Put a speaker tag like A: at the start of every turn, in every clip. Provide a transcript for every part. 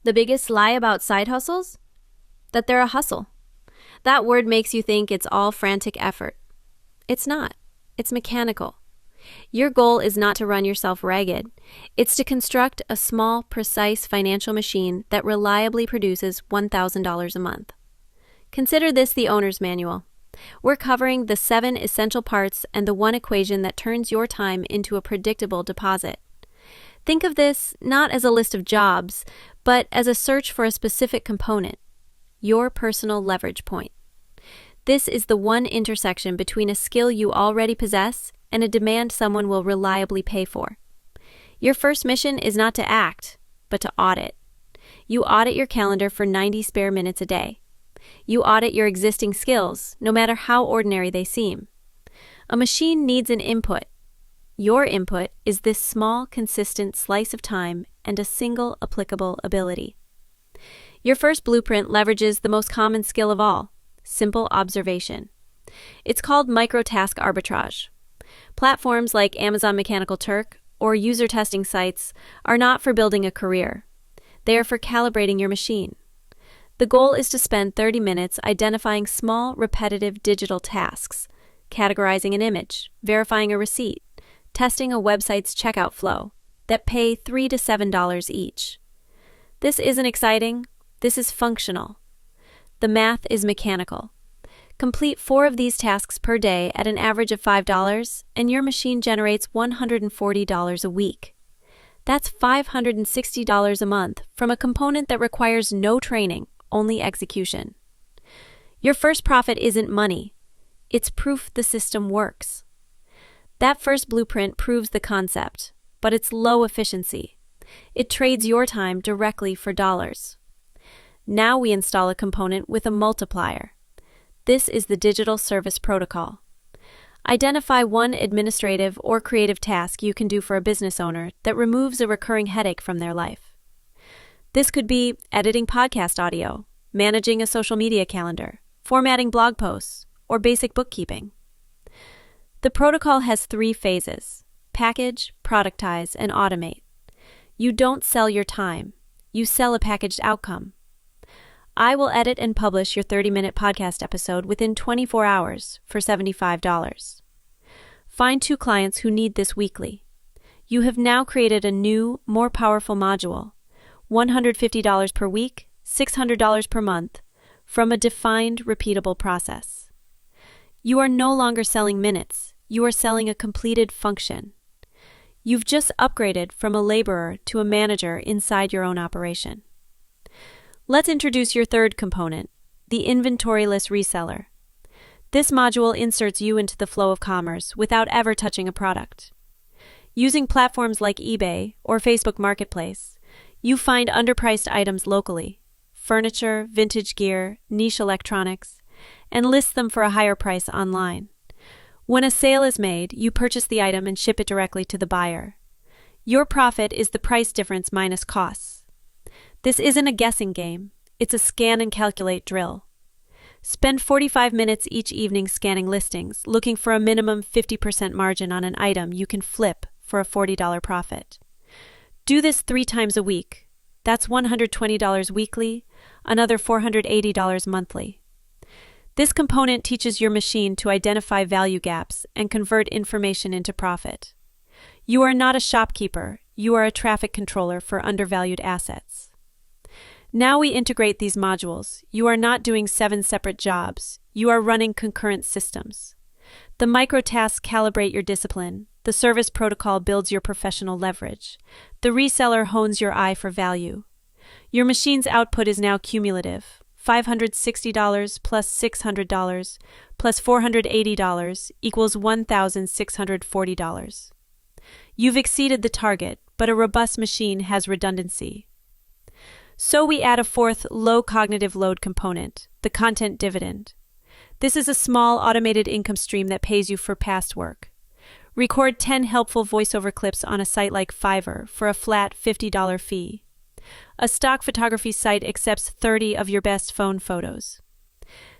A: The biggest lie about side hustles? That they're a hustle. That word makes you think it's all frantic effort. It's not. It's mechanical. Your goal is not to run yourself ragged. It's to construct a small, precise financial machine that reliably produces $1,000 a month. Consider this the owner's manual. We're covering the 7 essential parts and the one equation that turns your time into a predictable deposit. Think of this not as a list of jobs, but as a search for a specific component, your personal leverage point. This is the one intersection between a skill you already possess and a demand someone will reliably pay for. Your first mission is not to act, but to audit. You audit your calendar for 90 spare minutes a day. You audit your existing skills, no matter how ordinary they seem. A machine needs an input. Your input is this small, consistent slice of time and a single applicable ability. Your first blueprint leverages the most common skill of all, simple observation. It's called microtask arbitrage. Platforms like Amazon Mechanical Turk or user testing sites are not for building a career. They are for calibrating your machine. The goal is to spend 30 minutes identifying small, repetitive digital tasks, categorizing an image, verifying a receipt, testing a website's checkout flow, that pay $3 to $7 each. This isn't exciting, this is functional. The math is mechanical. Complete 4 of these tasks per day at an average of $5, and your machine generates $140 a week. That's $560 a month from a component that requires no training, only execution. Your first profit isn't money. It's proof the system works. That first blueprint proves the concept, but it's low efficiency. It trades your time directly for dollars. Now we install a component with a multiplier. This is the digital service protocol. Identify one administrative or creative task you can do for a business owner that removes a recurring headache from their life. This could be editing podcast audio, managing a social media calendar, formatting blog posts, or basic bookkeeping. The protocol has 3 phases: package, productize, and automate. You don't sell your time. You sell a packaged outcome. I will edit and publish your 30-minute podcast episode within 24 hours for $75. Find 2 clients who need this weekly. You have now created a new, more powerful module, $150 per week, $600 per month, from a defined, repeatable process. You are no longer selling minutes. You are selling a completed function. You've just upgraded from a laborer to a manager inside your own operation. Let's introduce your third component, the inventoryless reseller. This module inserts you into the flow of commerce without ever touching a product. Using platforms like eBay or Facebook Marketplace, you find underpriced items locally, furniture, vintage gear, niche electronics, and list them for a higher price online. When a sale is made, you purchase the item and ship it directly to the buyer. Your profit is the price difference minus costs. This isn't a guessing game. It's a scan and calculate drill. Spend 45 minutes each evening scanning listings, looking for a minimum 50% margin on an item you can flip for a $40 profit. Do this 3 times a week. That's $120 weekly, another $480 monthly. This component teaches your machine to identify value gaps and convert information into profit. You are not a shopkeeper. You are a traffic controller for undervalued assets. Now we integrate these modules. You are not doing 7 separate jobs. You are running concurrent systems. The microtasks calibrate your discipline. The service protocol builds your professional leverage. The reseller hones your eye for value. Your machine's output is now cumulative. $560 plus $600 plus $480 equals $1,640. You've exceeded the target, but a robust machine has redundancy. So we add a 4th low cognitive load component, the content dividend. This is a small automated income stream that pays you for past work. Record 10 helpful voiceover clips on a site like Fiverr for a flat $50 fee. A stock photography site accepts 30 of your best phone photos.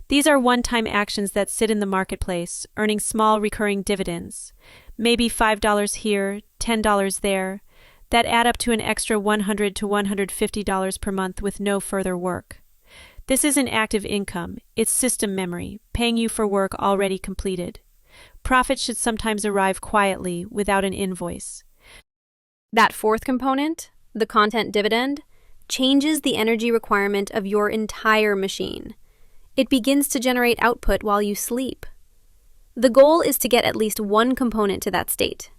A: These are one-time actions that sit in the marketplace, earning small recurring dividends, maybe $5 here, $10 there,
B: that add up to an extra $100 to $150 per month with no further work. This isn't active income, it's system memory, paying you for work already completed. Profit should sometimes arrive quietly without an invoice.
A: That fourth component, the content dividend, changes the energy requirement of your entire machine. It begins to generate output while you sleep. The goal is to get at least one component to that state.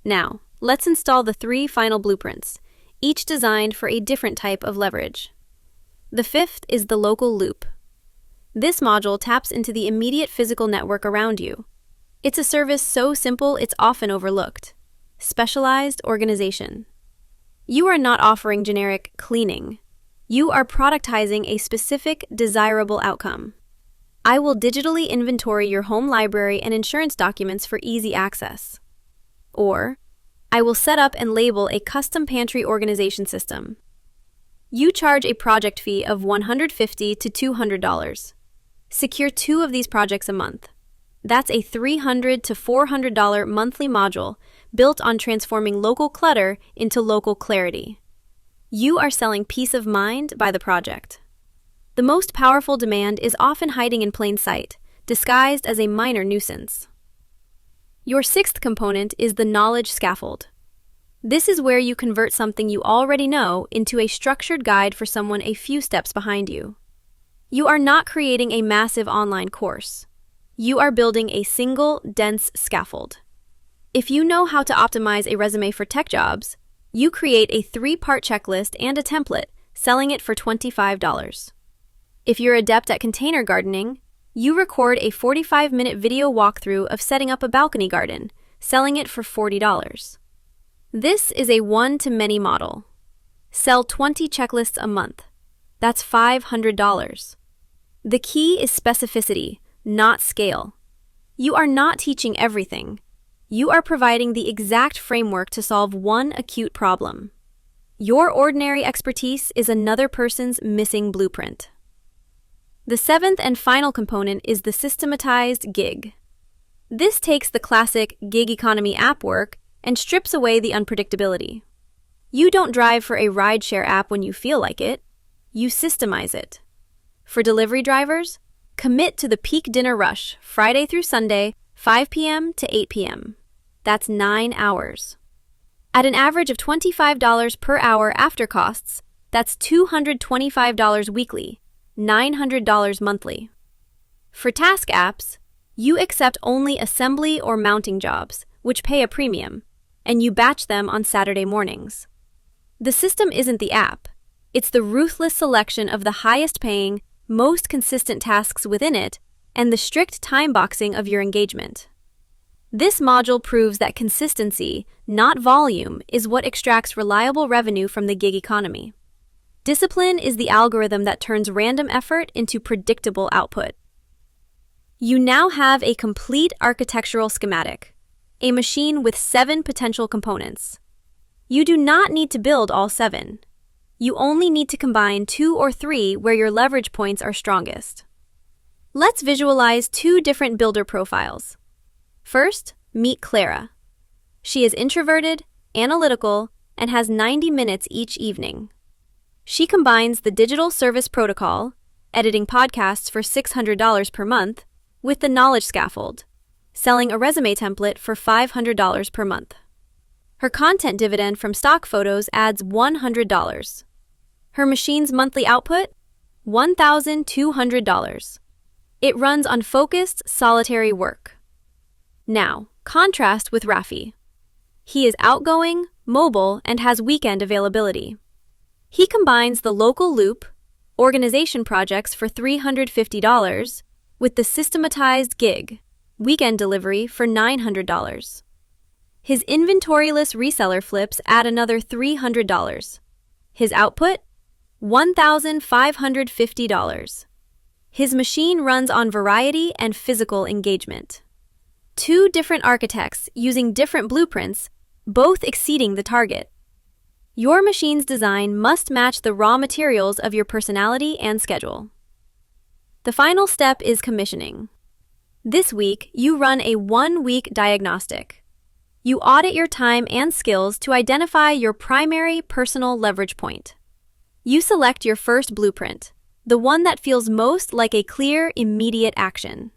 A: Now, let's install the 3 final blueprints, each designed for a different type of leverage. The fifth is the local loop. This module taps into the immediate physical network around you. It's a service so simple it's often overlooked. Specialized organization. You are not offering generic cleaning. You are productizing a specific, desirable outcome. I will digitally inventory your home library and insurance documents for easy access. Or, I will set up and label a custom pantry organization system. You charge a project fee of $150 to $200. Secure 2 of these projects a month. That's a $300 to $400 monthly module built on transforming local clutter into local clarity. You are selling peace of mind by the project. The most powerful demand is often hiding in plain sight, disguised as a minor nuisance. Your sixth component is the knowledge scaffold. This is where you convert something you already know into a structured guide for someone a few steps behind you. You are not creating a massive online course. You are building a single, dense scaffold. If you know how to optimize a resume for tech jobs, you create a 3-part checklist and a template, selling it for $25. If you're adept at container gardening, you record a 45-minute video walkthrough of setting up a balcony garden, selling it for $40. This is a one-to-many model. Sell 20 checklists a month. That's $500. The key is specificity, not scale. You are not teaching everything. You are providing the exact framework to solve one acute problem. Your ordinary expertise is another person's missing blueprint. The seventh and final component is the systematized gig. This takes the classic gig economy app work and strips away the unpredictability. You don't drive for a rideshare app when you feel like it. You systemize it. For delivery drivers, commit to the peak dinner rush, Friday through Sunday, 5 p.m. to 8 p.m. That's 9 hours. At an average of $25 per hour after costs, that's $225 weekly, $900 monthly. For task apps, you accept only assembly or mounting jobs, which pay a premium, and you batch them on Saturday mornings. The system isn't the app. It's the ruthless selection of the highest paying, most consistent tasks within it, and the strict time boxing of your engagement. This module proves that consistency, not volume, is what extracts reliable revenue from the gig economy. Discipline is the algorithm that turns random effort into predictable output. You now have a complete architectural schematic, a machine with 7 potential components. You do not need to build all 7. You only need to combine 2 or 3 where your leverage points are strongest. Let's visualize 2 different builder profiles. First, meet Clara. She is introverted, analytical, and has 90 minutes each evening. She combines the digital service protocol, editing podcasts for $600 per month, with the knowledge scaffold, selling a resume template for $500 per month. Her content dividend from stock photos adds $100. Her machine's monthly output? $1,200. It runs on focused, solitary work. Now, contrast with Rafi. He is outgoing, mobile, and has weekend availability. He combines the local loop, organization projects for $350, with the systematized gig, weekend delivery for $900. His inventoryless reseller flips add another $300. His output? $1,550. His machine runs on variety and physical engagement. 2 different architects using different blueprints, both exceeding the target. Your machine's design must match the raw materials of your personality and schedule. The final step is commissioning. This week, you run a 1-week diagnostic. You audit your time and skills to identify your primary personal leverage point. You select your first blueprint, the one that feels most like a clear, immediate action.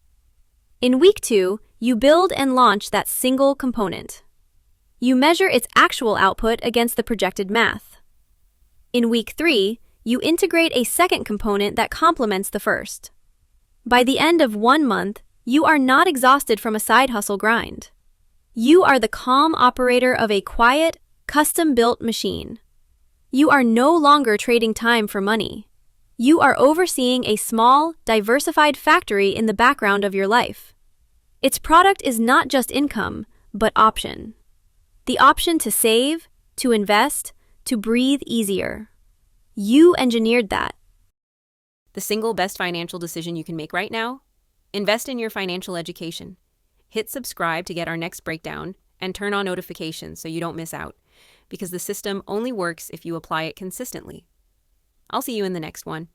A: In week 2, you build and launch that single component. You measure its actual output against the projected math. In week 3, you integrate a second component that complements the first. By the end of 1 month, you are not exhausted from a side hustle grind. You are the calm operator of a quiet, custom-built machine. You are no longer trading time for money. You are overseeing a small, diversified factory in the background of your life. Its product is not just income, but option. The option to save, to invest, to breathe easier. You engineered that.
C: The single best financial decision you can make right now? Invest in your financial education. Hit subscribe to get our next breakdown and turn on notifications so you don't miss out, because the system only works if you apply it consistently. I'll see you in the next one.